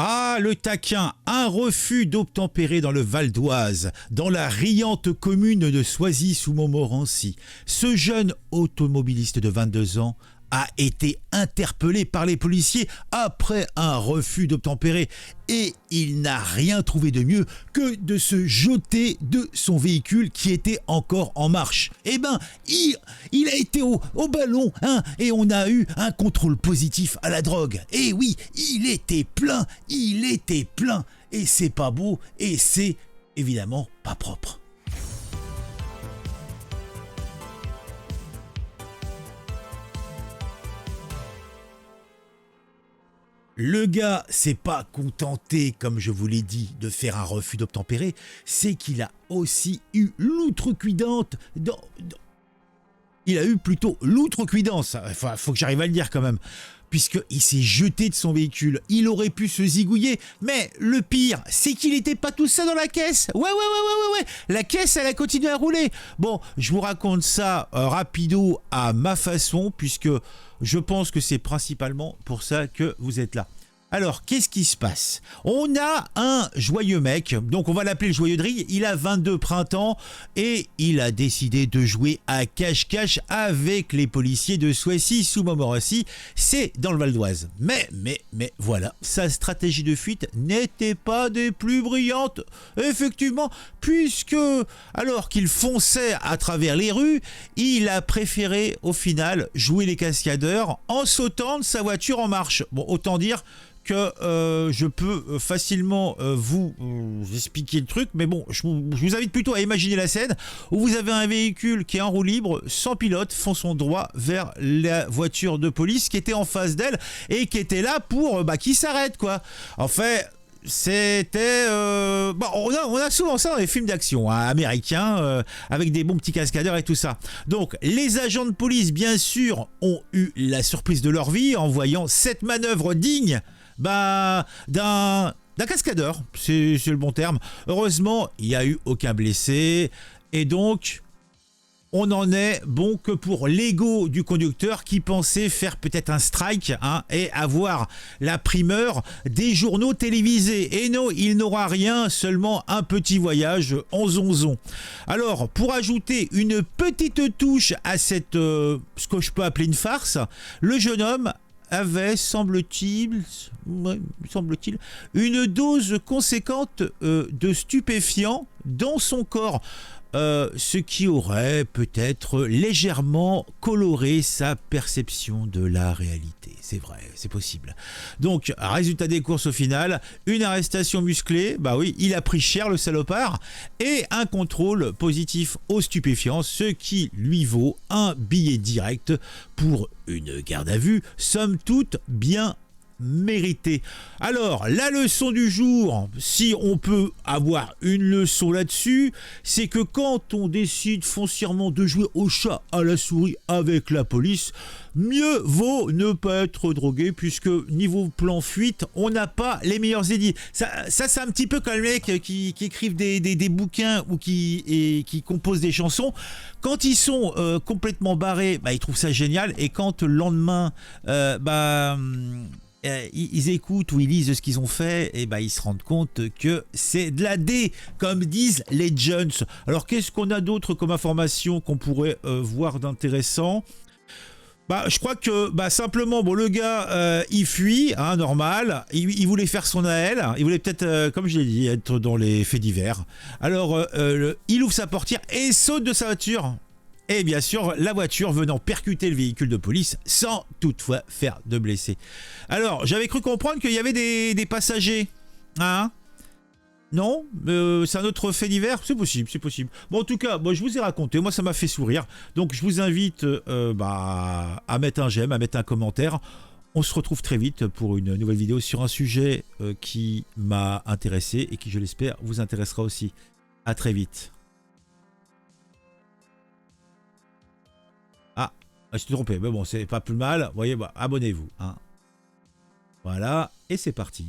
Ah, le taquin, un refus d'obtempérer dans le Val d'Oise, dans la riante commune de Soisy-sous-Montmorency. Ce jeune automobiliste de 22 ans a été interpellé par les policiers après un refus d'obtempérer et il n'a rien trouvé de mieux que de se jeter de son véhicule qui était encore en marche. Eh ben, il a été au ballon, hein, et on a eu un contrôle positif à la drogue. Et oui, il était plein, et c'est pas beau et c'est évidemment pas propre. Le gars s'est pas contenté, comme je vous l'ai dit, de faire un refus d'obtempérer, c'est qu'il a aussi eu l'outrecuidance il a eu plutôt l'outrecuidance, enfin, faut que j'arrive à le dire quand même, puisqu'il s'est jeté de son véhicule, il aurait pu se zigouiller, mais le pire, c'est qu'il n'était pas tout seul dans la caisse. Ouais, la caisse, elle a continué à rouler. Bon, je vous raconte ça rapido à ma façon, puisque je pense que c'est principalement pour ça que vous êtes là. Alors, qu'est-ce qui se passe? On a un joyeux mec, donc on va l'appeler le joyeux Drille, il a 22 printemps et il a décidé de jouer à cache-cache avec les policiers de Soisy-sous-Montmorency, c'est dans le Val d'Oise. Mais voilà, sa stratégie de fuite n'était pas des plus brillantes, effectivement, puisque alors qu'il fonçait à travers les rues, il a préféré au final jouer les cascadeurs en sautant de sa voiture en marche. Bon, autant dire que je peux facilement vous expliquer le truc, mais bon, je vous invite plutôt à imaginer la scène où vous avez un véhicule qui est en roue libre, sans pilote, fonçant droit vers la voiture de police qui était en face d'elle et qui était là pour qu'il s'arrête, quoi. En fait, c'était on a souvent ça dans les films d'action américains, avec des bons petits cascadeurs et tout ça. Donc les agents de police, bien sûr, ont eu la surprise de leur vie en voyant cette manœuvre digne d'un cascadeur, c'est le bon terme. Heureusement, il n'y a eu aucun blessé et donc on n'en est bon que pour l'ego du conducteur qui pensait faire peut-être un strike, hein, et avoir la primeur des journaux télévisés. Et non, il n'aura rien, seulement un petit voyage en zonzon. Alors, pour ajouter une petite touche à cette, ce que je peux appeler une farce, le jeune homme avait, semble-t-il, une dose conséquente de stupéfiants dans son corps. Ce qui aurait peut-être légèrement coloré sa perception de la réalité. C'est vrai, c'est possible. Donc, résultat des courses au final, une arrestation musclée, bah oui, il a pris cher le salopard, et un contrôle positif aux stupéfiants, ce qui lui vaut un billet direct pour une garde à vue, somme toute bien mérité. Alors, la leçon du jour, si on peut avoir une leçon là-dessus, c'est que quand on décide foncièrement de jouer au chat à la souris avec la police, mieux vaut ne pas être drogué, puisque niveau plan fuite, on n'a pas les meilleurs édits. Ça c'est un petit peu comme les mecs qui écrivent des bouquins ou qui composent des chansons. Quand ils sont complètement barrés, ils trouvent ça génial, et quand le lendemain, ils écoutent ou ils lisent ce qu'ils ont fait, et ils se rendent compte que c'est de la D, comme disent les jeunes. Alors qu'est-ce qu'on a d'autre comme information qu'on pourrait voir d'intéressant? Je crois que simplement, le gars il fuit, hein, normal, il voulait faire son AL, il voulait peut-être, comme je l'ai dit, être dans les faits divers. Alors il ouvre sa portière et saute de sa voiture. Et bien sûr, la voiture venant percuter le véhicule de police sans toutefois faire de blessés. Alors, j'avais cru comprendre qu'il y avait des passagers. Hein? Non, c'est un autre fait divers. C'est possible, c'est possible. Bon, en tout cas, je vous ai raconté. Moi, ça m'a fait sourire. Donc, je vous invite à mettre un j'aime, à mettre un commentaire. On se retrouve très vite pour une nouvelle vidéo sur un sujet qui m'a intéressé et qui, je l'espère, vous intéressera aussi. À très vite. Je suis trompé, mais bon, c'est pas plus mal. Vous voyez, abonnez-vous. Hein. Voilà, et c'est parti.